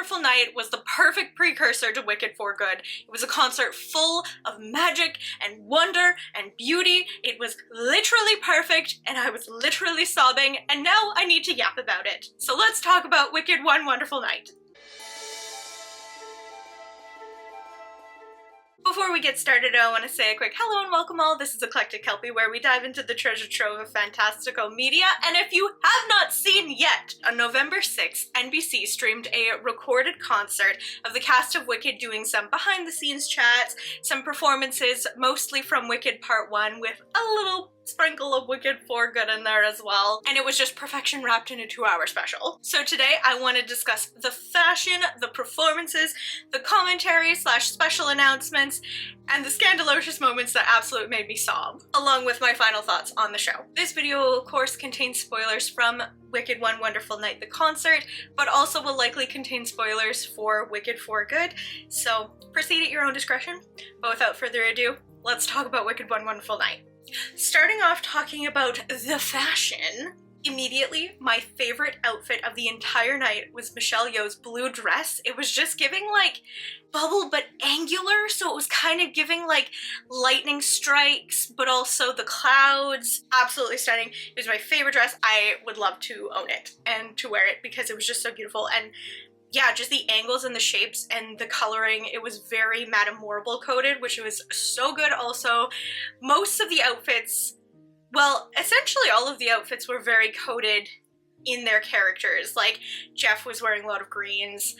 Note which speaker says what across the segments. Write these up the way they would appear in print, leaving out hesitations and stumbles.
Speaker 1: Wonderful Night was the perfect precursor to Wicked for Good. It was a concert full of magic and wonder and beauty. It was literally perfect, and I was literally sobbing, and now I need to yap about it. So let's talk about Wicked One Wonderful Night. Before we get started, I want to say a quick hello and welcome all. This is Eclectic Kelpie, where we dive into the treasure trove of fantastical media. And if you have not seen yet, on November 6th, NBC streamed a recorded concert of the cast of Wicked doing some behind-the-scenes chats, some performances, mostly from Wicked Part 1, with a little sprinkle of Wicked for Good in there as well, and it was just perfection wrapped in a 2-hour special. So today I want to discuss the fashion, the performances, the commentary / special announcements, and the scandalocious moments that absolutely made me sob, along with my final thoughts on the show. This video, of course, contains spoilers from Wicked One Wonderful Night, the concert, but also will likely contain spoilers for Wicked for Good, so proceed at your own discretion. But without further ado, let's talk about Wicked One Wonderful Night. Starting off talking about the fashion, immediately my favorite outfit of the entire night was Michelle Yeoh's blue dress. It was just giving like bubble but angular, so it was kind of giving like lightning strikes but also the clouds. Absolutely stunning. It was my favorite dress. I would love to own it and to wear it because it was just so beautiful, and yeah, just the angles and the shapes and the coloring, it was very Madame Morrible coded, which was so good. Also, most of the outfits, well, essentially all of the outfits were very coded in their characters. Like, Jeff was wearing a lot of greens,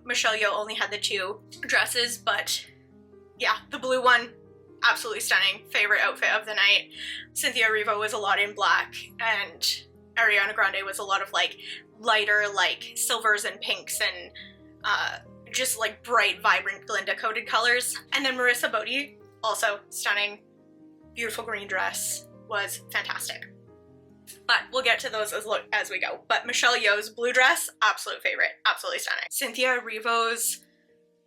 Speaker 1: Michelle Yeoh only had the 2 dresses, but yeah, the blue one, absolutely stunning. Favorite outfit of the night. Cynthia Erivo was a lot in black, and Ariana Grande was a lot of like lighter like silvers and pinks and just like bright, vibrant Glinda coded colors. And then Marissa Bodie, also stunning, beautiful green dress, was fantastic. But we'll get to those as we go. But Michelle Yeoh's blue dress, absolute favorite, absolutely stunning. Cynthia Erivo's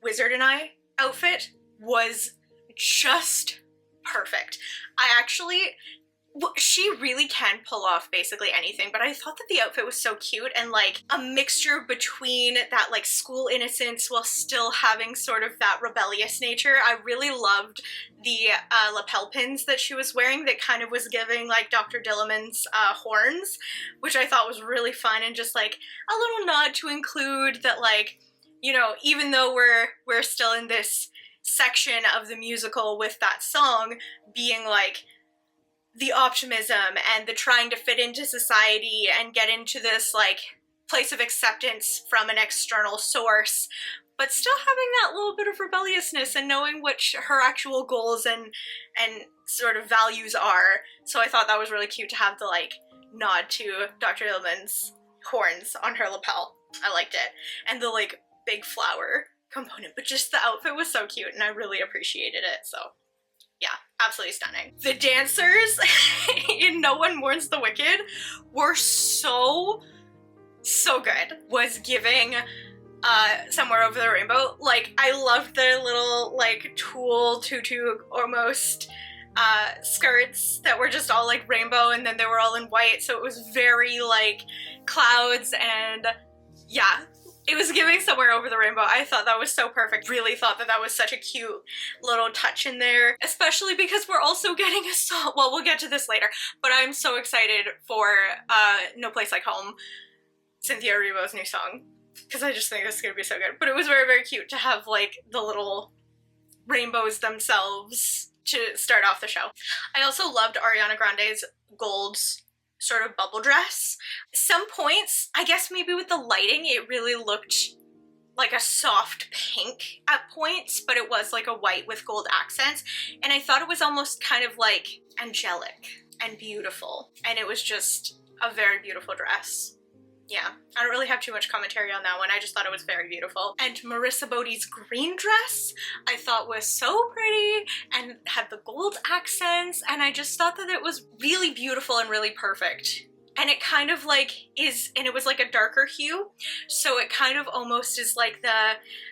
Speaker 1: Wizard and I outfit was just perfect. She really can pull off basically anything, but I thought that the outfit was so cute and like a mixture between that like school innocence while still having sort of that rebellious nature. I really loved the lapel pins that she was wearing that kind of was giving like Dr. Dillamond's horns, which I thought was really fun, and just like a little nod to include that, like, you know, even though we're still in this section of the musical with that song being like the optimism and the trying to fit into society and get into this like place of acceptance from an external source, but still having that little bit of rebelliousness and knowing what her actual goals and sort of values are. So I thought that was really cute to have the like nod to Dr. Hillman's horns on her lapel. I liked it. And the like big flower component, but just the outfit was so cute and I really appreciated it. So yeah, absolutely stunning. The dancers in No One Mourns the Wicked were so good. Was giving Somewhere Over the Rainbow. Like, I loved their little like tulle tutu almost skirts that were just all like rainbow, and then they were all in white, so it was very like clouds, and yeah, it was giving Somewhere Over the Rainbow. I thought that was so perfect. Really thought that that was such a cute little touch in there, especially because we're also getting a song. Well, we'll get to this later, but I'm so excited for No Place Like Home, Cynthia Erivo's new song, because I just think it's gonna be so good. But it was very, very cute to have like the little rainbows themselves to start off the show. I also loved Ariana Grande's gold sort of bubble dress. Some points, I guess maybe with the lighting, it really looked like a soft pink at points, but it was like a white with gold accents, and I thought it was almost kind of like angelic and beautiful, and it was just a very beautiful dress. Yeah, I don't really have too much commentary on that one. I just thought it was very beautiful. And Marissa Bodie's green dress I thought was so pretty and had the gold accents, and I just thought that it was really beautiful and really perfect. and it kind of like is, and it was like a darker hue, so it kind of almost is like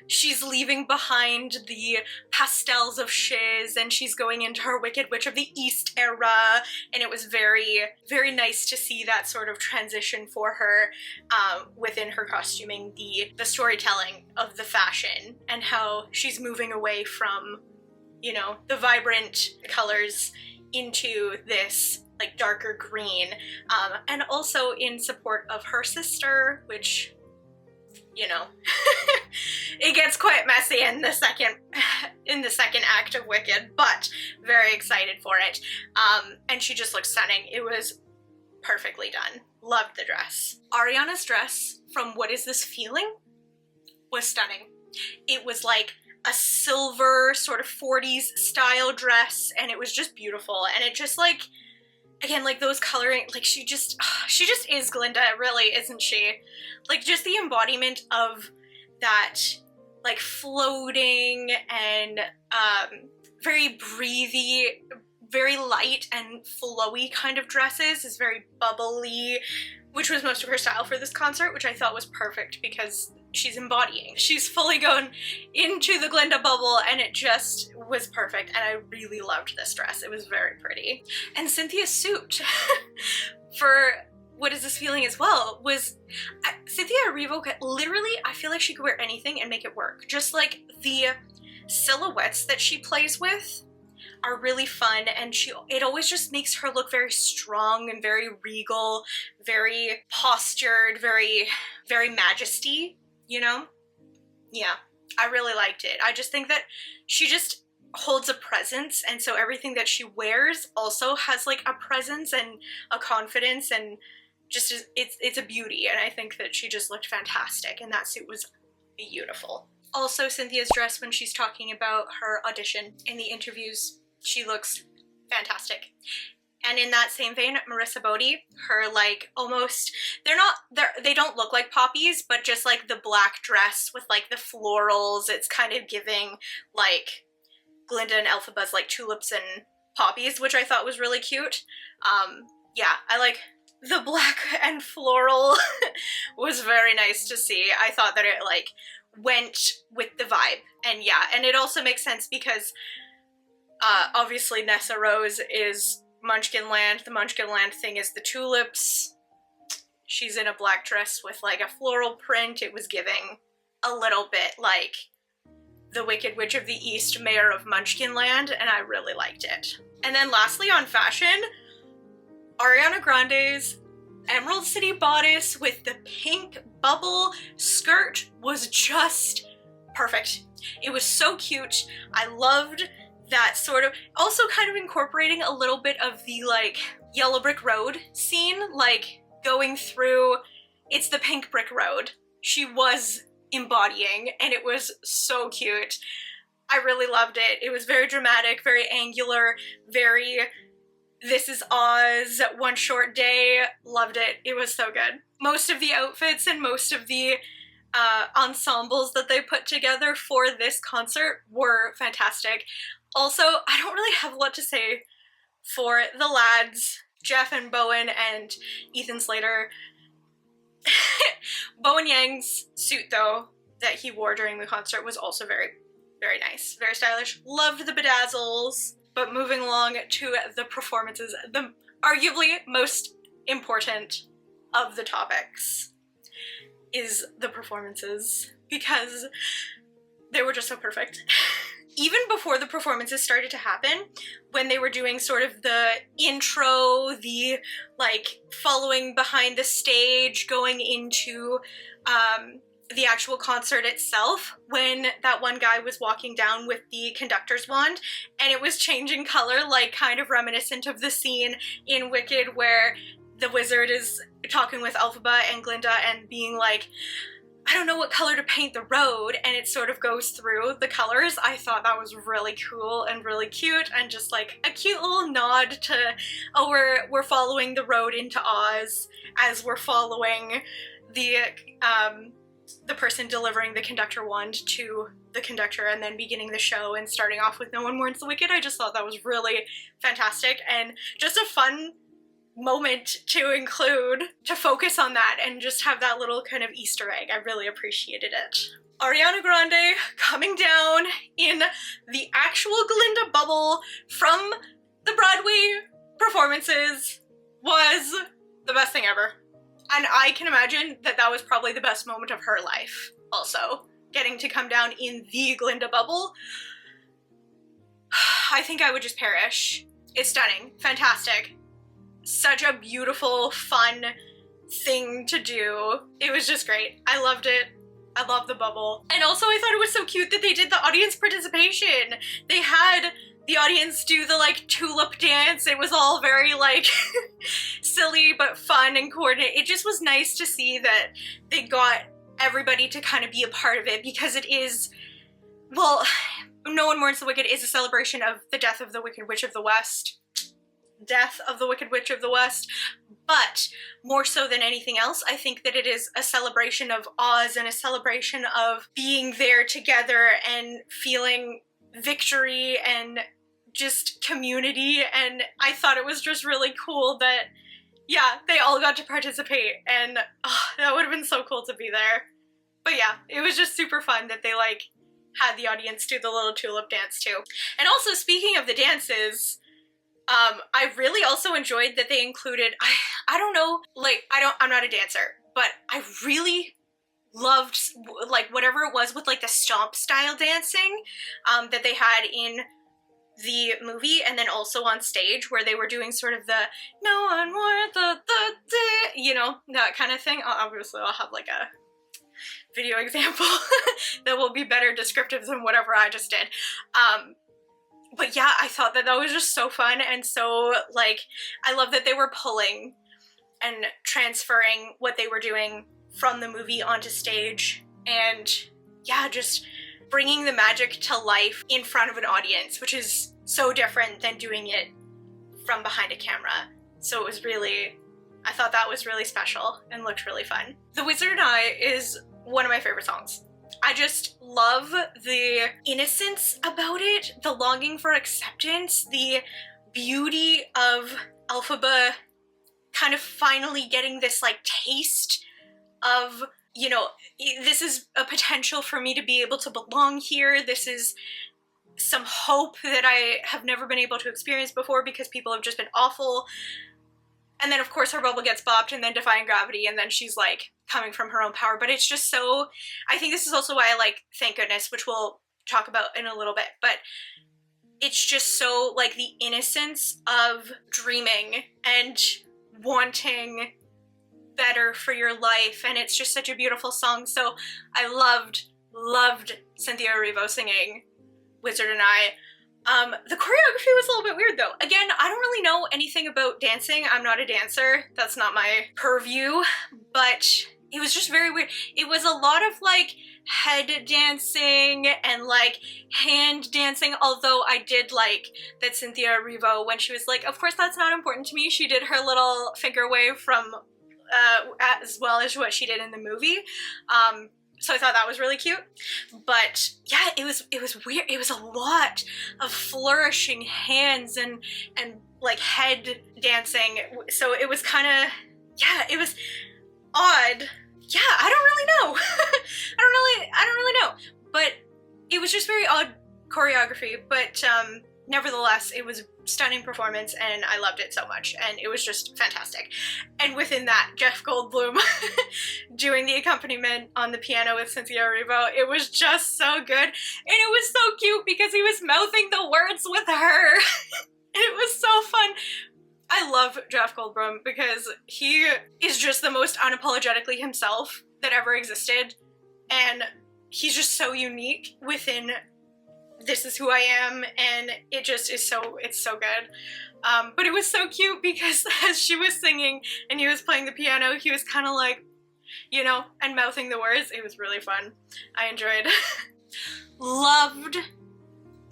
Speaker 1: she's leaving behind the pastels of shiz and she's going into her Wicked Witch of the East era, and it was very, very nice to see that sort of transition for her within her costuming, the storytelling of the fashion, and how she's moving away from, you know, the vibrant colors into this like darker green, and also in support of her sister, which, you know, it gets quite messy in the second act of Wicked, but very excited for it. And she just looks stunning. It was perfectly done. Loved the dress. Ariana's dress from What Is This Feeling was stunning. It was like a silver sort of 40s style dress, and it was just beautiful, and it just like, again, like those coloring, like she just is Glinda, really, isn't she? Like just the embodiment of that like floating and very breathy, very light and flowy kind of dresses, is very bubbly, which was most of her style for this concert, which I thought was perfect because she's embodying. She's fully gone into the Glinda bubble, and it just was perfect, and I really loved this dress. It was very pretty. And Cynthia's suit for What Is This Feeling as well was, Cynthia Erivo, literally, I feel like she could wear anything and make it work. Just like the silhouettes that she plays with are really fun, and it always just makes her look very strong and very regal, very postured, very, very majesty, you know? Yeah, I really liked it. I just think that she just holds a presence, and so everything that she wears also has like a presence and a confidence, and just it's a beauty, and I think that she just looked fantastic, and that suit was beautiful. Also, Cynthia's dress when she's talking about her audition in the interviews, she looks fantastic. And in that same vein, Marissa Bodie, her like almost, they don't look like poppies, but just like the black dress with like the florals, it's kind of giving like Glinda and Elphaba's like tulips and poppies, which I thought was really cute. Yeah, I like the black and floral was very nice to see. I thought that it like went with the vibe, and yeah, and it also makes sense because obviously Nessa Rose is Munchkinland. The Munchkinland thing is the tulips. She's in a black dress with like a floral print. It was giving a little bit like the Wicked Witch of the East, Mayor of Munchkinland, and I really liked it. And then lastly on fashion, Ariana Grande's Emerald City bodice with the pink bubble skirt was just perfect. It was so cute. I loved that sort of, also kind of incorporating a little bit of the like Yellow Brick Road scene, like going through, it's the pink brick road she was embodying, and it was so cute. I really loved it. It was very dramatic, very angular, very This Is Oz, One Short Day. Loved it. It was so good. Most of the outfits and most of the ensembles that they put together for this concert were fantastic. Also, I don't really have a lot to say for the lads, Jeff and Bowen and Ethan Slater. Bowen Yang's suit, though, that he wore during the concert was also very, very nice. Very stylish. Loved the bedazzles. But moving along to the performances, the arguably most important of the topics is the performances, because they were just so perfect. Even before the performances started to happen, when they were doing sort of the intro, the like following behind the stage, going into the actual concert itself, when that one guy was walking down with the conductor's wand and it was changing color, like kind of reminiscent of the scene in Wicked where the wizard is talking with Elphaba and Glinda and being like, I don't know what color to paint the road, and it sort of goes through the colors. I thought that was really cool and really cute, and just like a cute little nod to, oh, we're following the road into Oz as we're following the person delivering the conductor wand to the conductor and then beginning the show and starting off with No One Mourns the Wicked. I just thought that was really fantastic and just a fun moment to include, to focus on that and just have that little kind of Easter egg. I really appreciated it. Ariana Grande coming down in the actual Glinda bubble from the Broadway performances was the best thing ever. And I can imagine that that was probably the best moment of her life also, getting to come down in the Glinda bubble. I think I would just perish. It's stunning, fantastic. Such a beautiful, fun thing to do. It was just great. I loved it. I love the bubble. And also I thought it was so cute that they did the audience participation. They had the audience do the like tulip dance. It was all very like silly but fun and coordinated. It just was nice to see that they got everybody to kind of be a part of it, because it is, well, No One Mourns the Wicked is a celebration of the death of the Wicked Witch of the West. Death of the Wicked Witch of the West. But more so than anything else, I think that it is a celebration of Oz and a celebration of being there together and feeling victory and just community. And I thought it was just really cool that, yeah, they all got to participate, and that would have been so cool to be there. But yeah, it was just super fun that they like had the audience do the little tulip dance too. And also, speaking of the dances, I really also enjoyed that they included, I don't know, like, I'm not a dancer, but I really loved, like, whatever it was with, like, the stomp style dancing, that they had in the movie, and then also on stage, where they were doing sort of the, no one more, you know, that kind of thing. Obviously, I'll have, like, a video example that will be better descriptive than whatever I just did. But yeah, I thought that that was just so fun, and so, like, I love that they were pulling and transferring what they were doing from the movie onto stage, and yeah, just bringing the magic to life in front of an audience, which is so different than doing it from behind a camera. So it was really, I thought that was really special and looked really fun. The Wizard and I is one of my favorite songs. I just love the innocence about it, the longing for acceptance, the beauty of Elphaba kind of finally getting this like taste of, you know, this is a potential for me to be able to belong here. This is some hope that I have never been able to experience before because people have just been awful. And then, of course, her bubble gets bopped, and then defying gravity, and then she's, like, coming from her own power. But it's just so... I think this is also why I like Thank Goodness, which we'll talk about in a little bit. But it's just so, like, the innocence of dreaming and wanting better for your life. And it's just such a beautiful song. So I loved Cynthia Erivo singing Wizard and I. The choreography was a little bit weird though. Again, I don't really know anything about dancing. I'm not a dancer. That's not my purview, but it was just very weird. It was a lot of like head dancing and like hand dancing, although I did like that Cynthia Erivo, when she was like, of course that's not important to me, she did her little finger wave from as well as what she did in the movie. So I thought that was really cute. But yeah, it was weird. It was a lot of flourishing hands and like head dancing. So it was kind of, yeah, it was odd. Yeah, I don't really know. I don't really know. But it was just very odd choreography. But nevertheless, it was a stunning performance, and I loved it so much, and it was just fantastic. And within that, Jeff Goldblum doing the accompaniment on the piano with Cynthia Erivo, it was just so good, and it was so cute because he was mouthing the words with her. It was so fun. I love Jeff Goldblum because he is just the most unapologetically himself that ever existed, and he's just so unique within This Is Who I Am, and it just is so, it's so good. But it was so cute because as she was singing and he was playing the piano, he was kind of like, you know, and mouthing the words. It was really fun. I enjoyed. Loved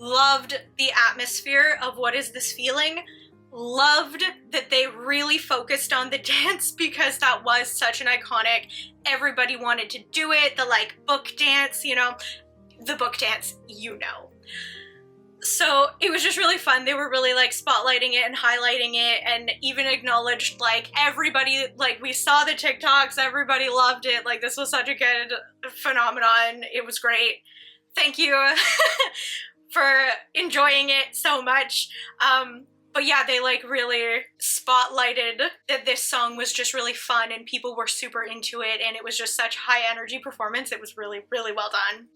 Speaker 1: the atmosphere of What Is This Feeling. Loved that they really focused on the dance because that was such an iconic, everybody wanted to do it, the like book dance, you know, the book dance, you know. So it was just really fun. They were really like spotlighting it and highlighting it, and even acknowledged like everybody, like we saw the TikToks, everybody loved it. Like this was such a good phenomenon. It was great. Thank you for enjoying it so much. But yeah, they like really spotlighted that this song was just really fun and people were super into it, and it was just such high energy performance. It was really, really well done.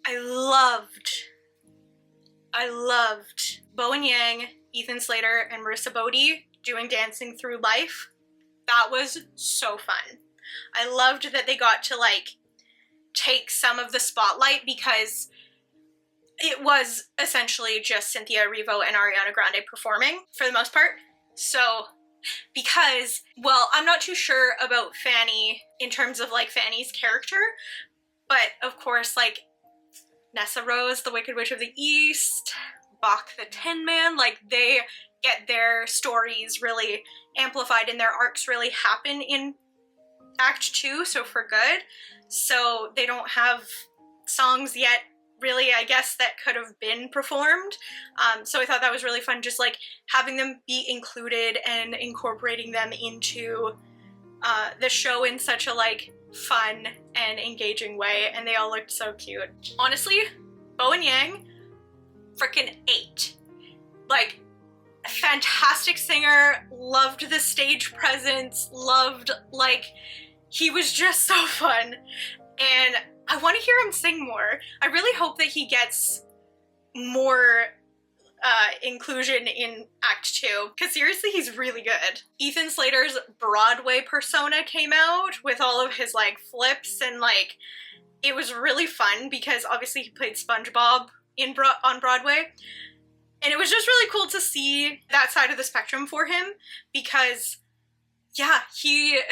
Speaker 1: I loved Bowen Yang, Ethan Slater, and Marissa Bodie doing Dancing Through Life. That was so fun. I loved that they got to like take some of the spotlight because it was essentially just Cynthia Erivo and Ariana Grande performing for the most part. So, because, well, I'm not too sure about Fanny in terms of like Fanny's character, but of course like Nessa Rose, the Wicked Witch of the East, Bach the Tin Man, like they get their stories really amplified and their arcs really happen in Act 2, so for good. So they don't have songs yet really, I guess, that could have been performed. So I thought that was really fun, just like having them be included and incorporating them into the show in such a like fun and engaging way, and they all looked so cute. Honestly, Bowen Yang, freaking 8. Like, fantastic singer, loved the stage presence, loved, like, he was just so fun, and I want to hear him sing more. I really hope that he gets more inclusion in Act 2, because seriously, he's really good. Ethan Slater's Broadway persona came out with all of his like flips, and like it was really fun because obviously he played SpongeBob on Broadway, and it was just really cool to see that side of the spectrum for him because yeah, it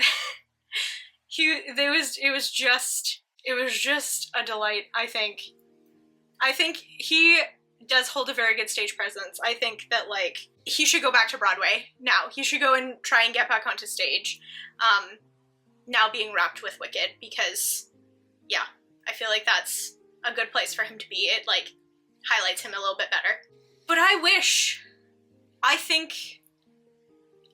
Speaker 1: was just a delight. I think he does hold a very good stage presence. I think that like he should go back to Broadway now. He should go and try and get back onto stage now being wrapped with Wicked, because yeah, I feel like that's a good place for him to be. It like highlights him a little bit better. But I think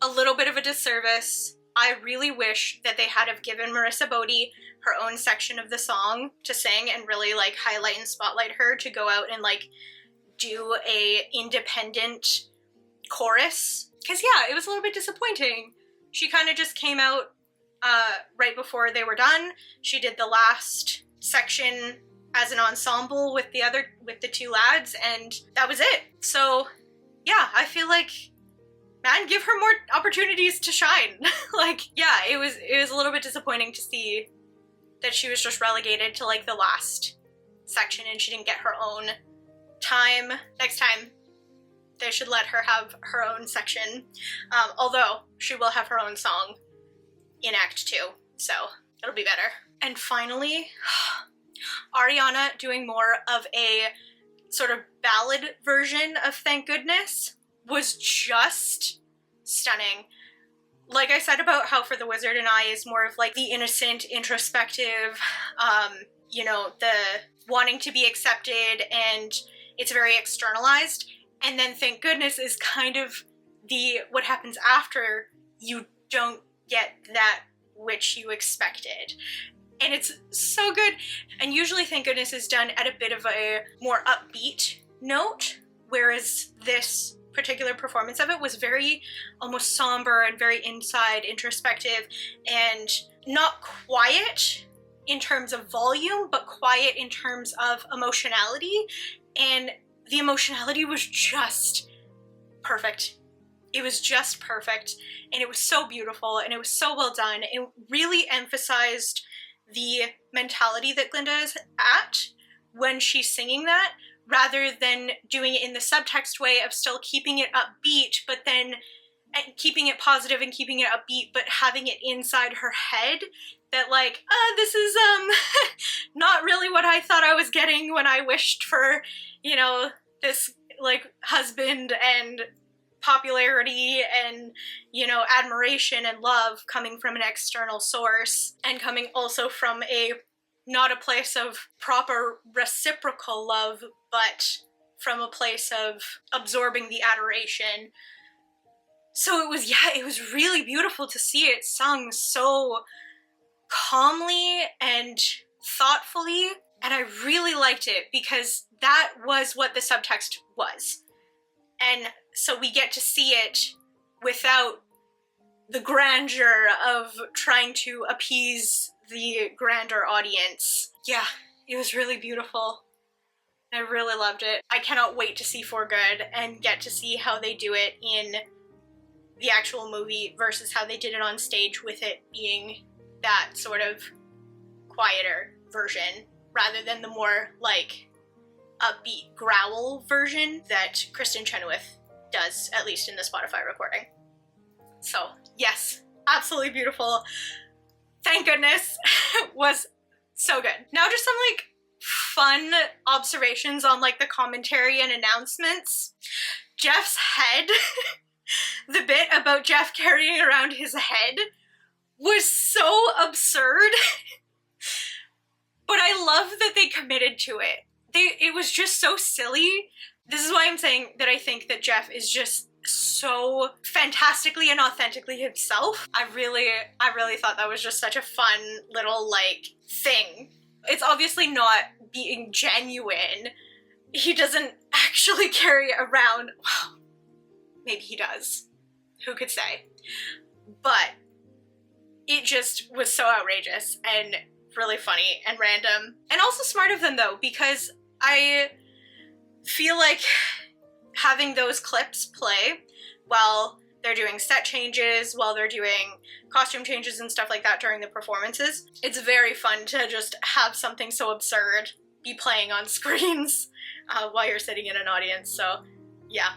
Speaker 1: a little bit of a disservice. I really wish that they had have given Marissa Bodie her own section of the song to sing and really like highlight and spotlight her to go out and like do a independent chorus. Because yeah, it was a little bit disappointing. She kind of just came out right before they were done. She did the last section as an ensemble with the two lads, and that was it. So yeah, I feel like, man, give her more opportunities to shine. Like, yeah, it was a little bit disappointing to see that she was just relegated to like the last section and she didn't get her own time. Next time, they should let her have her own section. Although she will have her own song in Act 2, so it'll be better. And finally, Ariana doing more of a sort of ballad version of Thank Goodness was just stunning. Like I said about how For the Wizard and I is more of like the innocent, introspective, you know, the wanting to be accepted, and it's very externalized. And then Thank Goodness is kind of what happens after you don't get that which you expected. And it's so good. And usually Thank Goodness is done at a bit of a more upbeat note, whereas this particular performance of it was very almost somber and very inside, introspective, and not quiet in terms of volume, but quiet in terms of emotionality. And the emotionality was just perfect. It was just perfect, and it was so beautiful, and it was so well done. It really emphasized the mentality that Glinda is at when she's singing that, rather than doing it in the subtext way of still keeping it upbeat, but then keeping it positive and keeping it upbeat, but having it inside her head that like, this is not really what I thought I was getting when I wished for, you know, this like husband and popularity and, you know, admiration and love coming from an external source, and coming also from not a place of proper reciprocal love, but from a place of absorbing the adoration. So it was really beautiful to see it sung so calmly and thoughtfully, and I really liked it because that was what the subtext was. And so we get to see it without the grandeur of trying to appease the grander audience. Yeah, it was really beautiful. I really loved it. I cannot wait to see For Good and get to see how they do it in the actual movie versus how they did it on stage, with it being that sort of quieter version rather than the more like upbeat growl version that Kristen Chenoweth does, at least in the Spotify recording. So yes, absolutely beautiful. Thank goodness. It was so good. Now just some like fun observations on like the commentary and announcements. Jeff's head, the bit about Jeff carrying around his head was so absurd, but I love that they committed to it. It was just so silly. This is why I'm saying that I think that Jeff is just so fantastically and authentically himself. I really thought that was just such a fun little like thing. It's obviously not being genuine. He doesn't actually carry it around. Well, maybe he does. Who could say? But it just was so outrageous and really funny and random. And also smart of them though, because I feel like having those clips play while they're doing set changes, while they're doing costume changes and stuff like that during the performances, it's very fun to just have something so absurd be playing on screens while you're sitting in an audience. So yeah,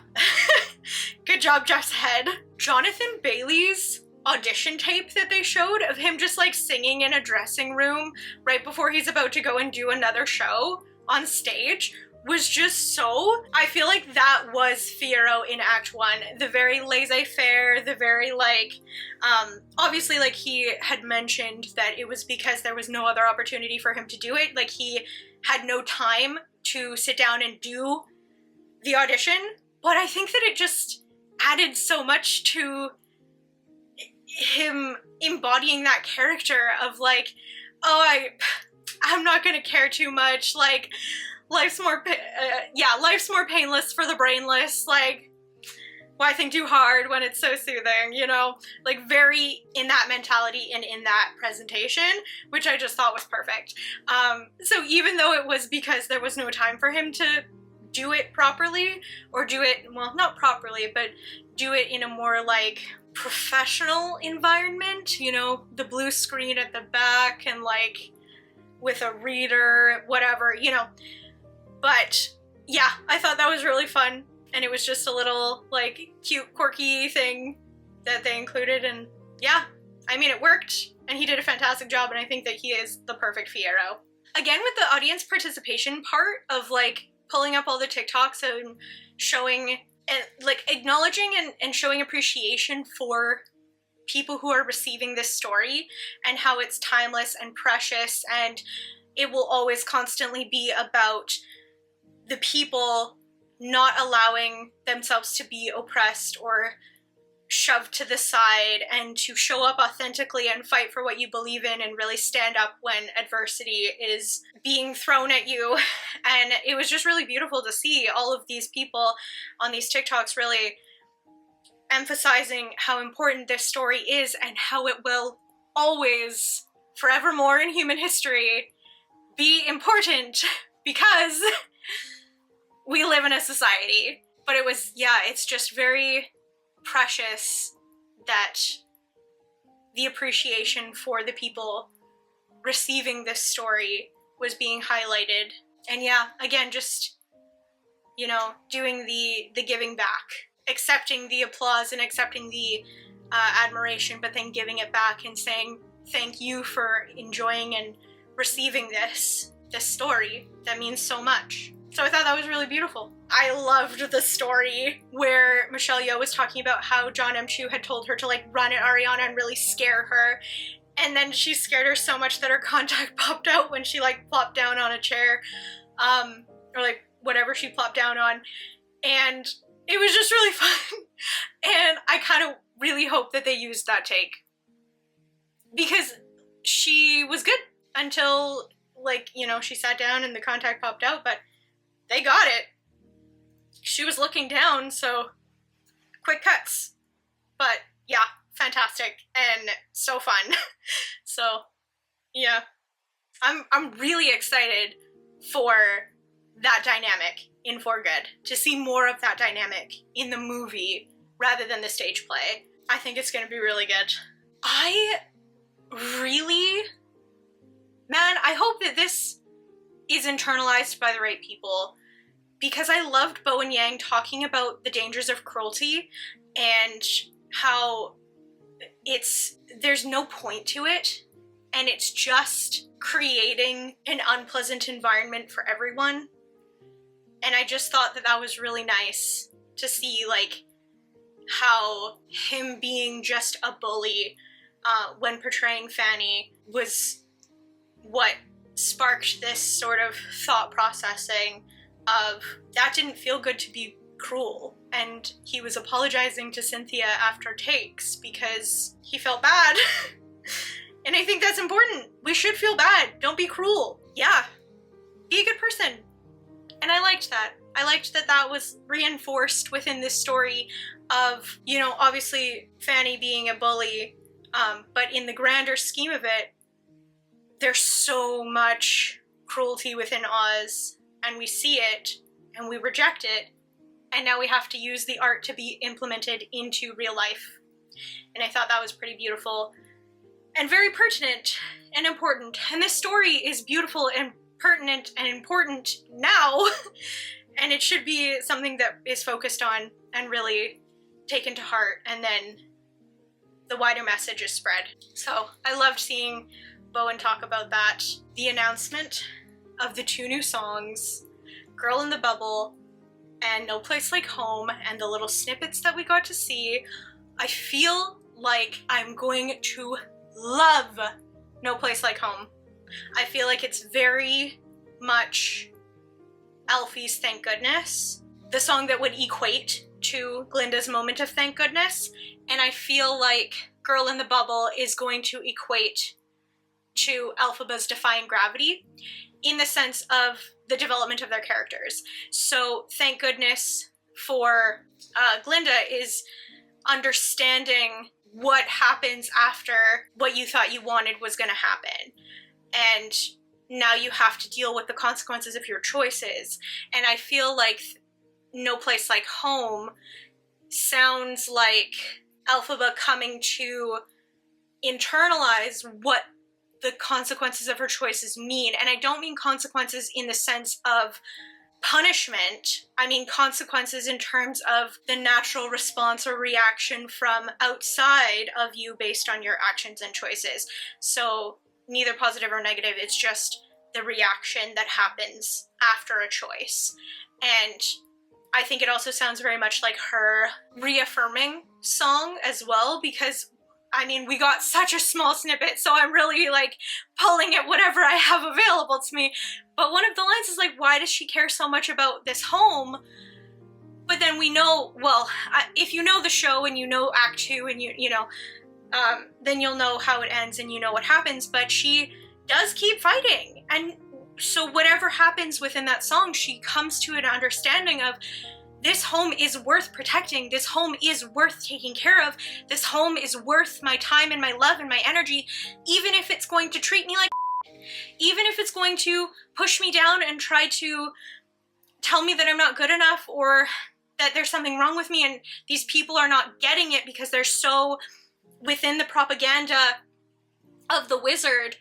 Speaker 1: good job, Jeff's head. Jonathan Bailey's audition tape that they showed of him just like singing in a dressing room right before he's about to go and do another show on stage was just so, I feel like that was Fiyero in Act 1. The very laissez-faire, the very like, obviously like he had mentioned that it was because there was no other opportunity for him to do it. Like he had no time to sit down and do the audition. But I think that it just added so much to him embodying that character of like, oh, I'm not gonna care too much, like, life's more painless for the brainless, like, why think too hard when it's so soothing, you know? Like, very in that mentality and in that presentation, which I just thought was perfect. So even though it was because there was no time for him to do it properly, or do it, well, not properly, but do it in a more, like, professional environment, you know, the blue screen at the back and, like, with a reader, whatever, you know. But yeah, I thought that was really fun, and it was just a little like cute, quirky thing that they included, and yeah, I mean, it worked, and he did a fantastic job, and I think that he is the perfect Fiyero. Again, with the audience participation part of like pulling up all the TikToks and showing and like acknowledging and showing appreciation for people who are receiving this story and how it's timeless and precious, and it will always constantly be about the people not allowing themselves to be oppressed or shoved to the side, and to show up authentically and fight for what you believe in and really stand up when adversity is being thrown at you. And it was just really beautiful to see all of these people on these TikToks really emphasizing how important this story is and how it will always, forevermore in human history, be important because we live in a society. But it was, yeah, it's just very precious that the appreciation for the people receiving this story was being highlighted. And yeah, again, just, you know, doing the giving back, accepting the applause and accepting the admiration, but then giving it back and saying thank you for enjoying and receiving this story that means so much. So I thought that was really beautiful. I loved the story where Michelle Yeoh was talking about how John M. Chu had told her to like run at Ariana and really scare her. And then she scared her so much that her contact popped out when she like plopped down on a chair. or like whatever she plopped down on, and it was just really fun. And I kind of really hope that they used that take, because she was good until, like, you know, she sat down and the contact popped out, but they got it. She was looking down, so quick cuts. But yeah, fantastic and so fun. So yeah, I'm really excited for that dynamic in For Good, to see more of that dynamic in the movie rather than the stage play. I think it's going to be really good. I hope that this is internalized by the right people, because I loved Bo and Yang talking about the dangers of cruelty and how there's no point to it, and it's just creating an unpleasant environment for everyone. And I just thought that that was really nice to see, like, how him being just a bully when portraying Fanny was what sparked this sort of thought processing of, that didn't feel good to be cruel. And he was apologizing to Cynthia after takes because he felt bad. And I think that's important. We should feel bad. Don't be cruel. Yeah. Be a good person. And I liked that. I liked that that was reinforced within this story of, you know, obviously Fanny being a bully, but in the grander scheme of it, there's so much cruelty within Oz, and we see it, and we reject it, and now we have to use the art to be implemented into real life. And I thought that was pretty beautiful, and very pertinent and important. And this story is beautiful and pertinent and important now, and it should be something that is focused on and really taken to heart, and then the wider message is spread. So I loved seeing Bowen talk about that. The announcement of the 2 new songs, Girl in the Bubble and No Place Like Home, and the little snippets that we got to see, I feel like I'm going to love No Place Like Home. I feel like it's very much Alfie's Thank Goodness, the song that would equate to Glinda's moment of thank goodness, and I feel like Girl in the Bubble is going to equate to Elphaba's Defying Gravity in the sense of the development of their characters. So Thank Goodness for Glinda is understanding what happens after what you thought you wanted was going to happen, and now you have to deal with the consequences of your choices. And I feel like No Place Like Home sounds like Elphaba coming to internalize what the consequences of her choices mean. And I don't mean consequences in the sense of punishment. I mean consequences in terms of the natural response or reaction from outside of you based on your actions and choices. So neither positive or negative, it's just the reaction that happens after a choice. And I think it also sounds very much like her reaffirming song as well, because I mean, we got such a small snippet, so I'm really like pulling at whatever I have available to me. But one of the lines is like, why does she care so much about this home? But then we know, well, if you know the show and you know Act 2 and you know, then you'll know how it ends and you know what happens, but she does keep fighting. And so whatever happens within that song, she comes to an understanding of, this home is worth protecting. This home is worth taking care of. This home is worth my time and my love and my energy, even if it's going to treat me like even if it's going to push me down and try to tell me that I'm not good enough or that there's something wrong with me and these people are not getting it because they're so within the propaganda of the wizard.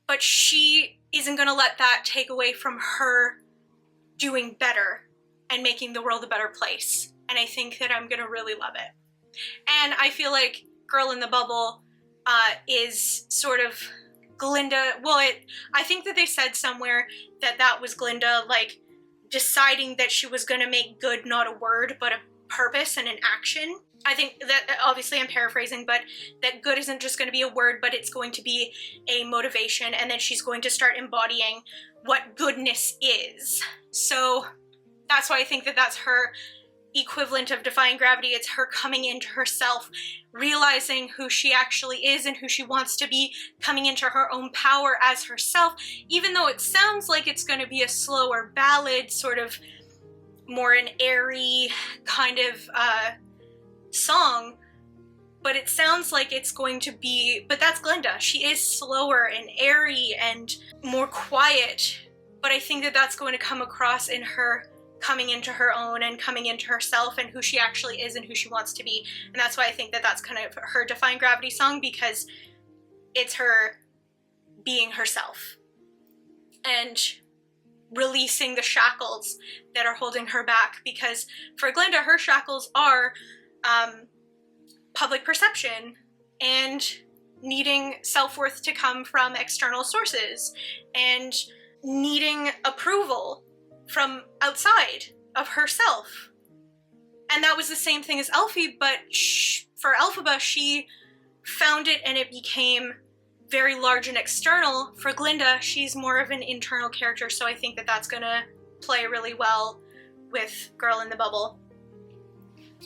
Speaker 1: But she isn't going to let that take away from her doing better and making the world a better place. And I think that I'm gonna really love it. And I feel like Girl in the Bubble is sort of Glinda, well, I think that they said somewhere that that was Glinda, like, deciding that she was gonna make good not a word, but a purpose and an action. I think that, obviously I'm paraphrasing, but that good isn't just going to be a word, but it's going to be a motivation, and then she's going to start embodying what goodness is. So that's why I think that that's her equivalent of defying gravity. It's her coming into herself, realizing who she actually is and who she wants to be, coming into her own power as herself, even though it sounds like it's going to be a slower ballad, sort of more an airy kind of song, but it sounds like it's going to be, but that's Glinda. She is slower and airy and more quiet, but I think that that's going to come across in her coming into her own and coming into herself and who she actually is and who she wants to be. And that's why I think that that's kind of her Defying Gravity song, because it's her being herself and releasing the shackles that are holding her back. Because for Glinda, her shackles are public perception and needing self-worth to come from external sources and needing approval from outside of herself. And that was the same thing as Elfie, but for Elphaba, she found it and it became very large and external. For Glinda, she's more of an internal character, so I think that that's gonna play really well with Girl in the Bubble.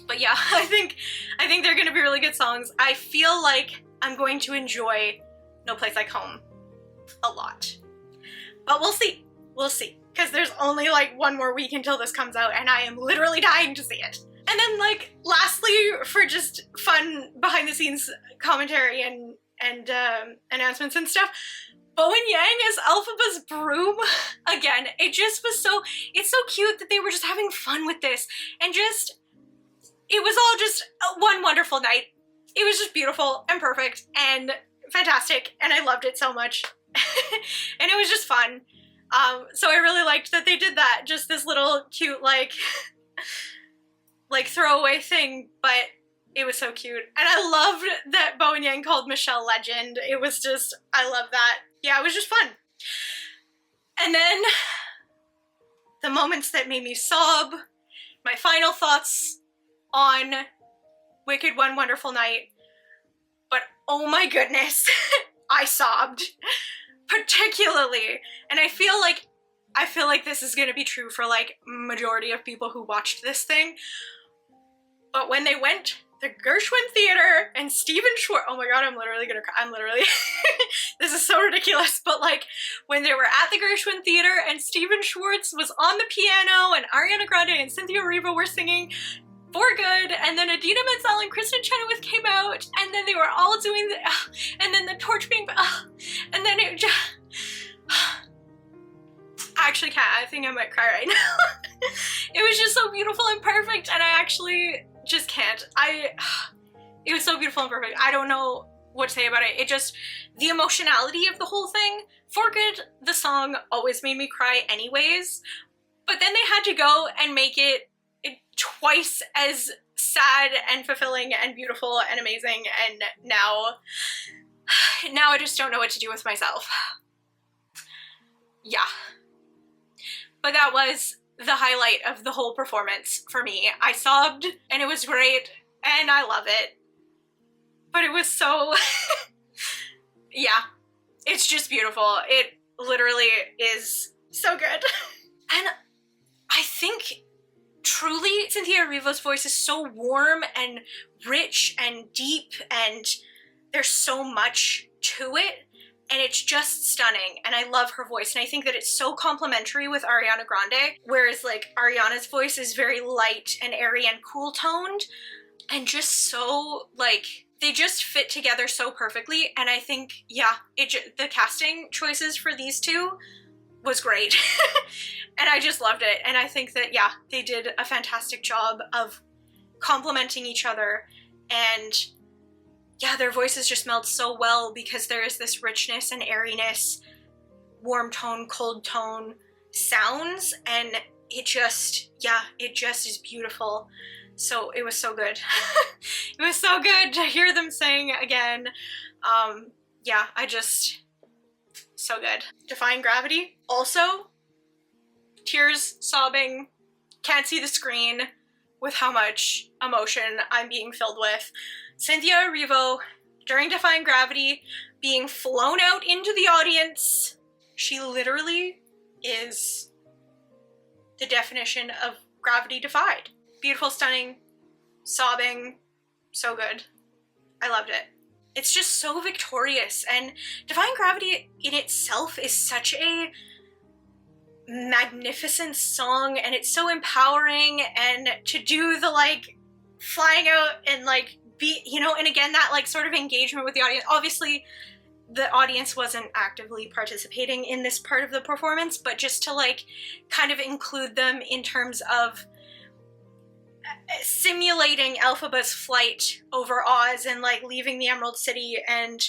Speaker 1: But yeah, I think they're gonna be really good songs. I feel like I'm going to enjoy No Place Like Home a lot. But we'll see. We'll see. Because there's only like one more week until this comes out, and I am literally dying to see it. And then, like, lastly, for just fun behind the scenes commentary and announcements and stuff, Bowen Yang as Elphaba's broom. Again, it just was it's so cute that they were just having fun with this, and it was all just one wonderful night. It was just beautiful and perfect and fantastic, and I loved it so much. And it was just fun. So I really liked that they did that. Just this little cute, like throwaway thing, but it was so cute. And I loved that Bowen Yang called Michelle Legend. It was just, I love that. Yeah, it was just fun. And then the moments that made me sob, my final thoughts on Wicked One Wonderful Night. But oh my goodness, I sobbed. Particularly, and I feel like this is gonna be true for like majority of people who watched this thing, but when they went to the Gershwin Theater and Stephen Schwartz, oh my god, I'm literally gonna cry. I'm literally this is so ridiculous, but like when they were at the Gershwin Theater and Stephen Schwartz was on the piano and Ariana Grande and Cynthia Erivo were singing For Good, and then Idina Menzel and Kristen Chenoweth came out, and then they were all doing the, and then the torch being, and then it just, I actually can't, I think I might cry right now. It was just so beautiful and perfect, and I actually just can't. It was so beautiful and perfect. I don't know what to say about it. It just, the emotionality of the whole thing. For Good, the song always made me cry anyways, but then they had to go and make it twice as sad and fulfilling and beautiful and amazing, and now I just don't know what to do with myself. Yeah. But that was the highlight of the whole performance for me. I sobbed, and it was great, and I love it. But it was so... yeah. It's just beautiful. It literally is so good. And I think... truly, Cynthia Erivo's voice is so warm and rich and deep, and there's so much to it, and it's just stunning, and I love her voice, and I think that it's so complementary with Ariana Grande, whereas like Ariana's voice is very light and airy and cool toned, and just so like, they just fit together so perfectly, and I think, yeah, the casting choices for these two was great. And I just loved it, and I think that, yeah, they did a fantastic job of complementing each other, and yeah, their voices just meld so well because there is this richness and airiness, warm tone, cold tone sounds, and it just, yeah, it just is beautiful. So it was so good. It was so good to hear them sing again. Yeah, so good. Defying Gravity. Also, tears, sobbing, can't see the screen, with how much emotion I'm being filled with. Cynthia Erivo, during Defying Gravity, being flown out into the audience. She literally is the definition of gravity defied. Beautiful, stunning, sobbing, so good. I loved it. It's just so victorious, and Defying Gravity in itself is such a magnificent song, and it's so empowering, and to do the like flying out and like be, you know, and again that like sort of engagement with the audience. Obviously the audience wasn't actively participating in this part of the performance, but just to like kind of include them in terms of simulating Elphaba's flight over Oz and like leaving the Emerald City and,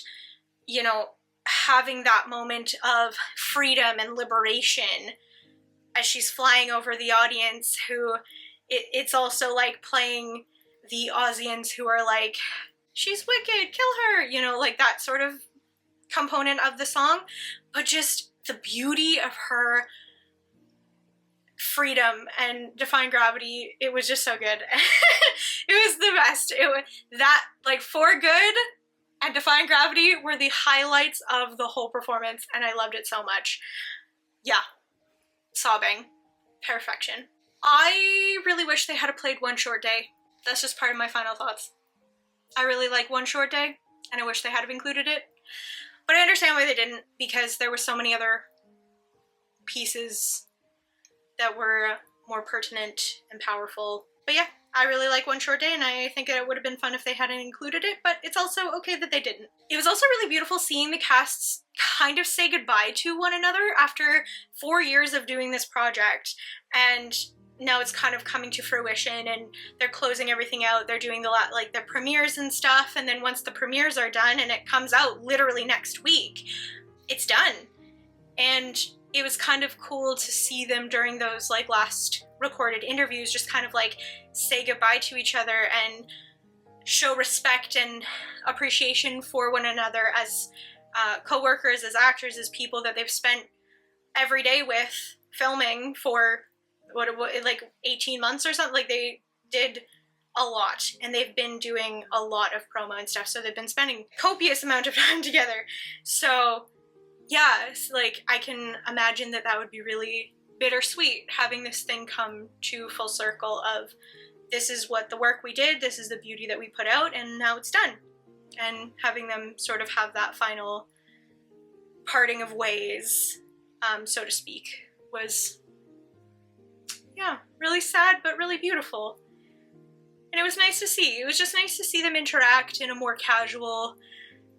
Speaker 1: you know, having that moment of freedom and liberation as she's flying over the audience, who it's also like playing the Ozians who are like, she's wicked, kill her, you know, like that sort of component of the song, but just the beauty of her freedom and Defying Gravity, it was just so good. It was the best. It was that, like, For Good and Defying Gravity were the highlights of the whole performance, and I loved it so much. Yeah. Sobbing. Perfection. I really wish they had played One Short Day. That's just part of my final thoughts. I really like One Short Day, and I wish they had included it. But I understand why they didn't, because there were so many other pieces that were more pertinent and powerful. But yeah, I really like One Short Day, and I think it would have been fun if they hadn't included it, but it's also okay that they didn't. It was also really beautiful seeing the casts kind of say goodbye to one another after 4 years of doing this project, and now it's kind of coming to fruition, and they're closing everything out. They're doing the premieres and stuff, and then once the premieres are done and it comes out literally next week, it's done. And it was kind of cool to see them during those like last recorded interviews just kind of like say goodbye to each other and show respect and appreciation for one another as co-workers, as actors, as people that they've spent every day with filming for like 18 months or something. Like, they did a lot, and they've been doing a lot of promo and stuff, so they've been spending copious amount of time together. So yeah, like, I can imagine that that would be really bittersweet, having this thing come to full circle of, this is what the work we did, this is the beauty that we put out, and now it's done. And having them sort of have that final parting of ways, so to speak, was, yeah, really sad, but really beautiful. And it was nice to see. It was just nice to see them interact in a more casual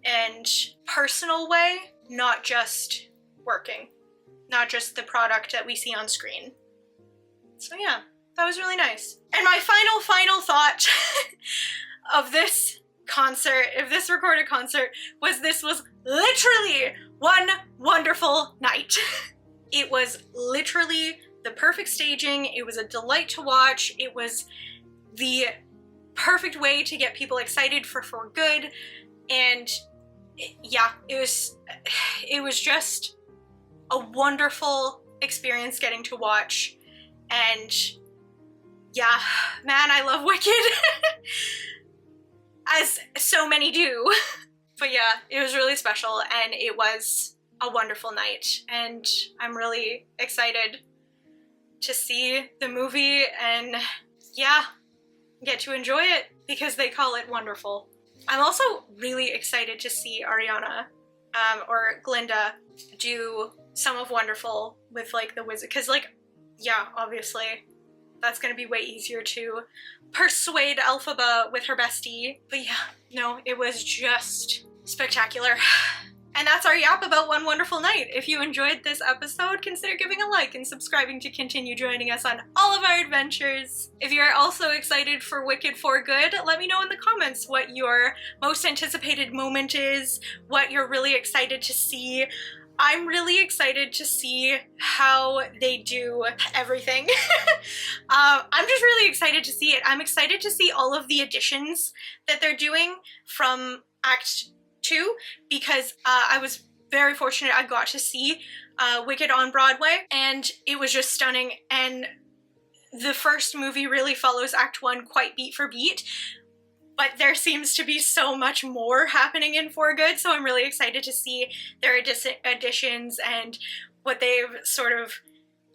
Speaker 1: and personal way, not just working, not just the product that we see on screen. So yeah, that was really nice. And my final thought of this concert, of this recorded concert, was this was literally one wonderful night. It was literally the perfect staging. It was a delight to watch. It was the perfect way to get people excited for good. And yeah, it was just a wonderful experience getting to watch. And yeah, man, I love Wicked. As so many do. But yeah, it was really special, and it was a wonderful night, and I'm really excited to see the movie and yeah, get to enjoy it because they call it wonderful. I'm also really excited to see Ariana or Glinda do some of Wonderful with like the wizard, because like, yeah, obviously that's gonna be way easier to persuade Elphaba with her bestie. But yeah, no, it was just spectacular. And that's our yap about One Wonderful Night. If you enjoyed this episode, consider giving a like and subscribing to continue joining us on all of our adventures. If you're also excited for Wicked for Good, let me know in the comments what your most anticipated moment is, what you're really excited to see. I'm really excited to see how they do everything. I'm just really excited to see it. I'm excited to see all of the additions that they're doing from Act 2, because I was very fortunate I got to see Wicked on Broadway, and it was just stunning. And the first movie really follows Act 1 quite beat for beat, but there seems to be so much more happening in For Good, so I'm really excited to see their additions and what they've sort of,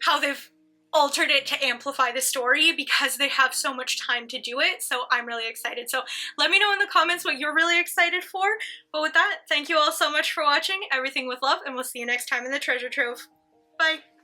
Speaker 1: how they've altered it to amplify the story, because they have so much time to do it, so I'm really excited. So let me know in the comments what you're really excited for. But with that, thank you all so much for watching. Everything with love, and we'll see you next time in the Treasure Trove. Bye!